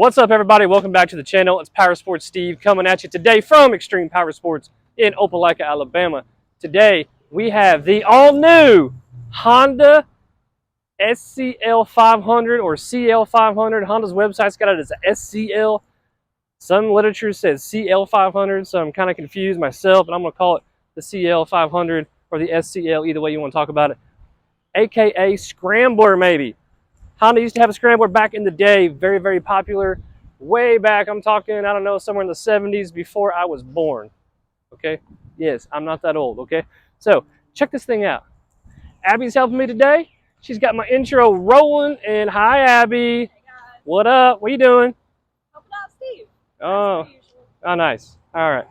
What's up, everybody? Welcome back to the channel. It's Powersports Steve coming at you today from Extreme Powersports in Opelika, Alabama. Today, we have the all-new Honda SCL500 or CL500. Honda's website's got it as a SCL. Some literature says CL500, so I'm kind of confused myself, and I'm going to call it the CL500 or the SCL, either way you want to talk about it, aka Scrambler, maybe. Honda used to have a Scrambler back in the day, very, very popular. Way back, I'm talking, I don't know, somewhere in the 70s before I was born, okay? Yes, I'm not that old, okay? So, check this thing out. Abby's helping me today. She's got my intro rolling, and hi, Abby. Hey, guys. What up? What are you doing? Helping out Steve. Oh, nice. All right.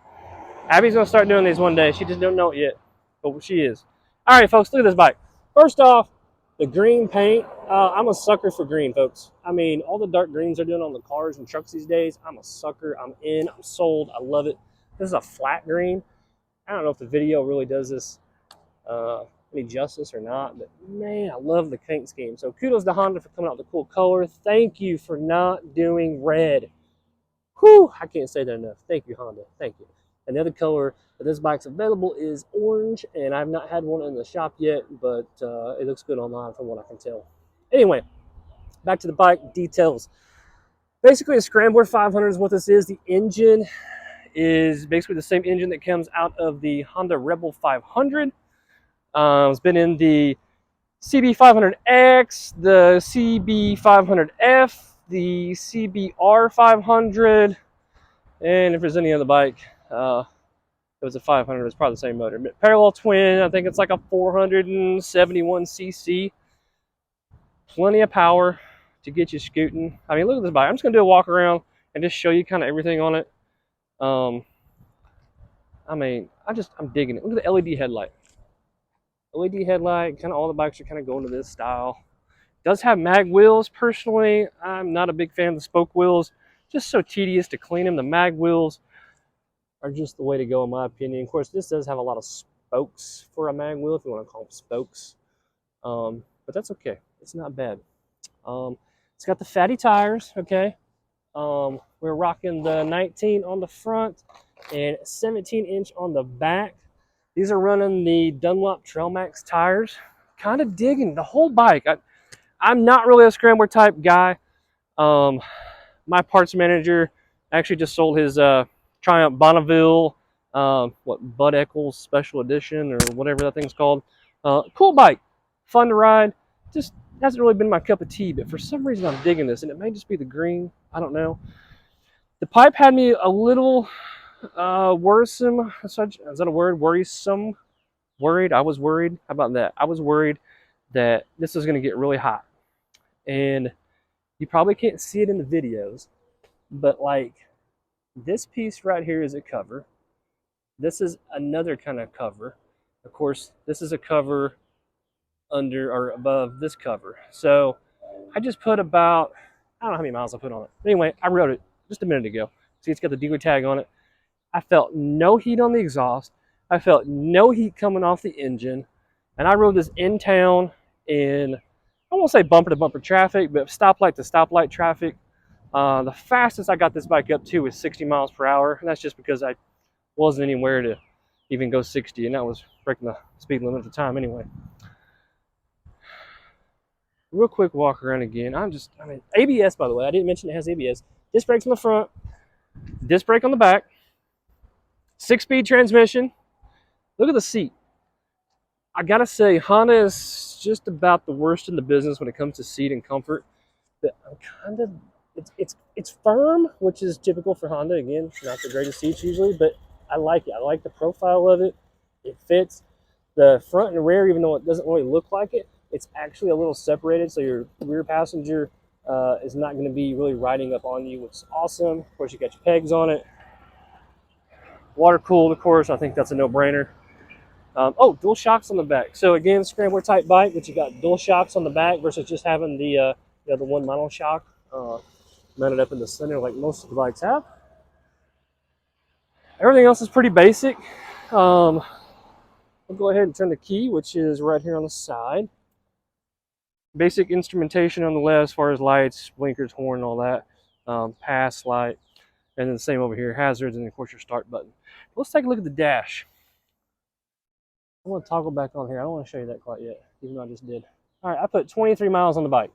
Abby's going to start doing these one day. She just don't know it yet, but she is. All right, folks, look at this bike. First off, the green paint. I'm a sucker for green, folks. I mean, all the dark greens they're doing on the cars and trucks these days, I'm a sucker. I'm in. I'm sold. I love it. This is a flat green. I don't know if the video really does this any justice or not, but man, I love the paint scheme. So kudos to Honda for coming out with a cool color. Thank you for not doing red. Whew, I can't say that enough. Thank you, Honda. Thank you. And the other color that this bike's available is orange, and I've not had one in the shop yet, but it looks good online from what I can tell. Anyway, back to the bike details. Basically, a Scrambler 500 is what this is. The engine is basically the same engine that comes out of the Honda Rebel 500. It's been in the CB500X, the CB500F, the CBR 500, and if there's any other bike, it was a 500, it's probably the same motor. But parallel twin, I think it's like a 471cc. Plenty of power to get you scooting. I mean, look at this bike. I'm just going to do a walk around and just show you kind of everything on it. I mean, I'm digging it. Look at the LED headlight. LED headlight, kind of all the bikes are kind of going to this style. It does have mag wheels. Personally, I'm not a big fan of the spoke wheels. Just so tedious to clean them. The mag wheels are just the way to go in my opinion. Of course, this does have a lot of spokes for a mag wheel, if you want to call them spokes. But that's okay. It's not bad. It's got the fatty tires, okay? We're rocking the 19 on the front and 17-inch on the back. These are running the Dunlop Trail Max tires. Kind of digging the whole bike. I'm not really a Scrambler type guy. My parts manager actually just sold his Triumph Bonneville, Bud Eccles Special Edition or whatever that thing's called. Cool bike, fun to ride. Just hasn't really been my cup of tea, but for some reason I'm digging this, and it may just be the green. I don't know. The pipe had me a little worrisome. Is that a word? Worrisome? Worried? I was worried. How about that? I was worried that this is going to get really hot, and you probably can't see it in the videos, but like this piece right here is a cover. This is another kind of cover. Of course, this is a cover under or above this cover. So I just put about, I don't know how many miles I put on it. Anyway, I rode it just a minute ago. See, it's got the dealer tag on it. I felt no heat on the exhaust. I felt no heat coming off the engine. And I rode this in town in, I won't say bumper to bumper traffic, but stoplight to stoplight traffic. The fastest I got this bike up to was 60 miles per hour. And that's just because I wasn't anywhere to even go 60. And that was breaking the speed limit at the time anyway. Real quick walk around again. ABS, by the way. I didn't mention it has ABS. Disc brakes on the front. Disc brake on the back. 6-speed transmission. Look at the seat. I gotta say, Honda is just about the worst in the business when it comes to seat and comfort. But I'm kind of, it's firm, which is typical for Honda. Again, not the greatest seats usually, but I like it. I like the profile of it. It fits. The front and rear, even though it doesn't really look like it, it's actually a little separated, so your rear passenger is not going to be really riding up on you, which is awesome. Of course, you got your pegs on it. Water cooled, of course. I think that's a no-brainer. Dual shocks on the back. So again, Scrambler type bike, but you got dual shocks on the back versus just having the one mono shock mounted up in the center like most of the bikes have. Everything else is pretty basic. We'll go ahead and turn the key, which is right here on the side. Basic instrumentation on the left as far as lights, blinkers, horn, all that. pass light, and then the same over here, hazards, and of course your start button. Let's take a look at the dash. I want to toggle back on here. I don't want to show you that quite yet, even though I just did. All right, I put 23 miles on the bike.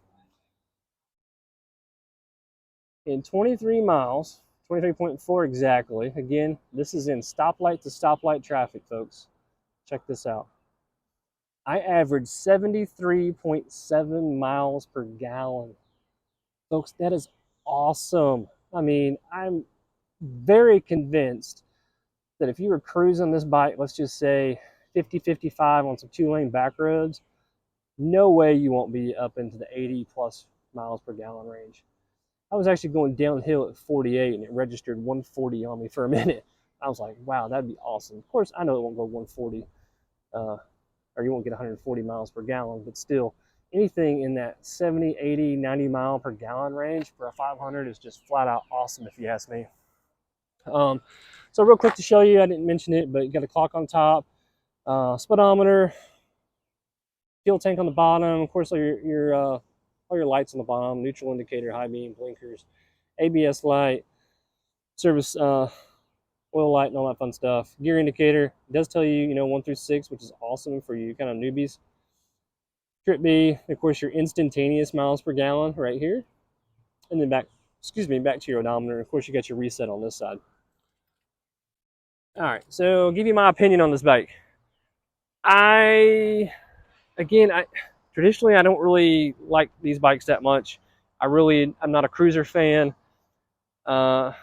In 23 miles, 23.4 exactly. Again, this is in stoplight to stoplight traffic, folks. Check this out. I averaged 73.7 miles per gallon. Folks, that is awesome. I mean, I'm very convinced that if you were cruising this bike, let's just say 50, 55 on some 2-lane back roads, no way you won't be up into the 80 plus miles per gallon range. I was actually going downhill at 48 and it registered 140 on me for a minute. I was like, wow, that'd be awesome. Of course, I know it won't go 140, or you won't get 140 miles per gallon, but still, anything in that 70, 80, 90 mile per gallon range for a 500 is just flat out awesome if you ask me. So real quick to show you, I didn't mention it, but you got a clock on top, speedometer, fuel tank on the bottom, of course all your lights on the bottom, neutral indicator, high beam, blinkers, ABS light, service oil light, and all that fun stuff. Gear indicator, it does tell you, 1 through 6, which is awesome for you kind of newbies. Trip B, of course, your instantaneous miles per gallon right here. And then back to your odometer. Of course, you got your reset on this side. All right, so I'll give you my opinion on this bike. Traditionally, I don't really like these bikes that much. I'm not a cruiser fan. I've,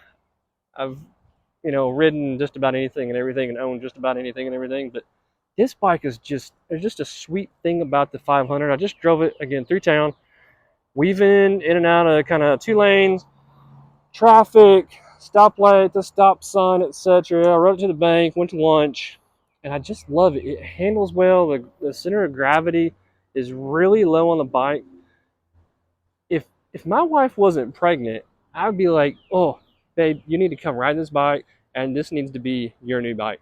ridden just about anything and everything and owned just about anything and everything. But this bike is there's just a sweet thing about the 500. I just drove it, again, through town, weaving in and out of kind of 2 lanes, traffic, stoplight, the stop sign, etc. I rode it to the bank, went to lunch, and I just love it. It handles well. The center of gravity is really low on the bike. If my wife wasn't pregnant, I'd be like, oh, babe, you need to come ride this bike, and this needs to be your new bike.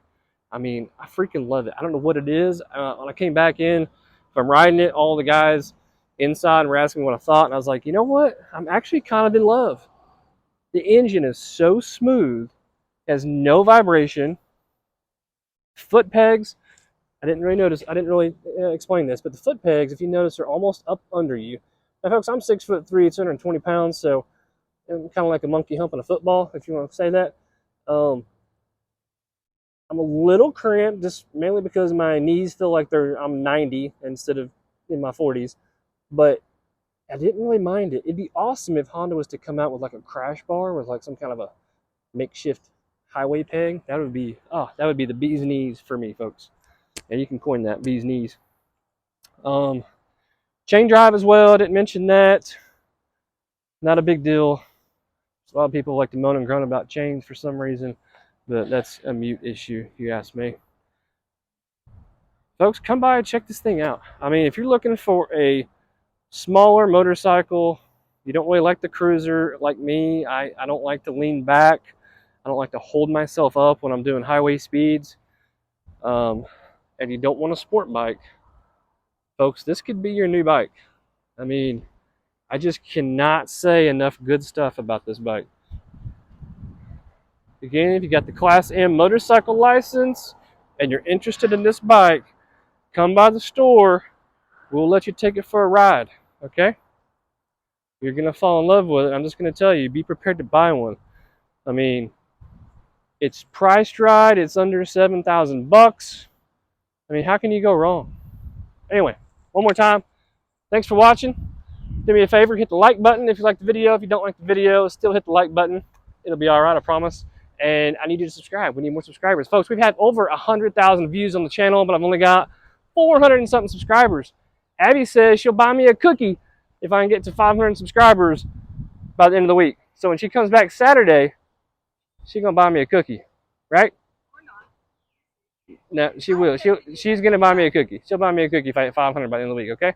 I mean, I freaking love it. I don't know what it is. When I came back in from riding it, all the guys inside were asking me what I thought, and I was like, you know what? I'm actually kind of in love. The engine is so smooth, has no vibration. Foot pegs, I didn't really explain this, but the foot pegs, if you notice, are almost up under you. Now, folks, I'm 6'3", 220 pounds, so I'm kind of like a monkey humping a football, if you want to say that. I'm a little cramped, just mainly because my knees feel like I'm 90 instead of in my 40s, but I didn't really mind it. It'd be awesome if Honda was to come out with like a crash bar with like some kind of a makeshift highway peg. That would be the bee's knees for me, folks. And you can coin that, bee's knees. Chain drive as well, I didn't mention that. Not a big deal. A lot of people like to moan and groan about chains for some reason, but that's a mute issue, if you ask me. Folks, come by and check this thing out. I mean, if you're looking for a smaller motorcycle, you don't really like the cruiser like me. I don't like to lean back. I don't like to hold myself up when I'm doing highway speeds. And you don't want a sport bike, folks, this could be your new bike. I mean, I just cannot say enough good stuff about this bike. Again, if you got the Class M motorcycle license and you're interested in this bike, come by the store. We'll let you take it for a ride, okay? You're going to fall in love with it. I'm just going to tell you, be prepared to buy one. I mean, it's priced right. It's under $7,000. I mean, how can you go wrong? Anyway, one more time, thanks for watching. Do me a favor, hit the like button if you like the video. If you don't like the video, still hit the like button. It'll be all right, I promise. And I need you to subscribe. We need more subscribers. Folks, we've had over 100,000 views on the channel, but I've only got 400 and something subscribers. Abby says she'll buy me a cookie if I can get to 500 subscribers by the end of the week. So when she comes back Saturday, she's going to buy me a cookie, right? No, she will. She's going to buy me a cookie. She'll buy me a cookie if I hit 500 by the end of the week, okay?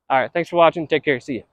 All right, thanks for watching. Take care. See you.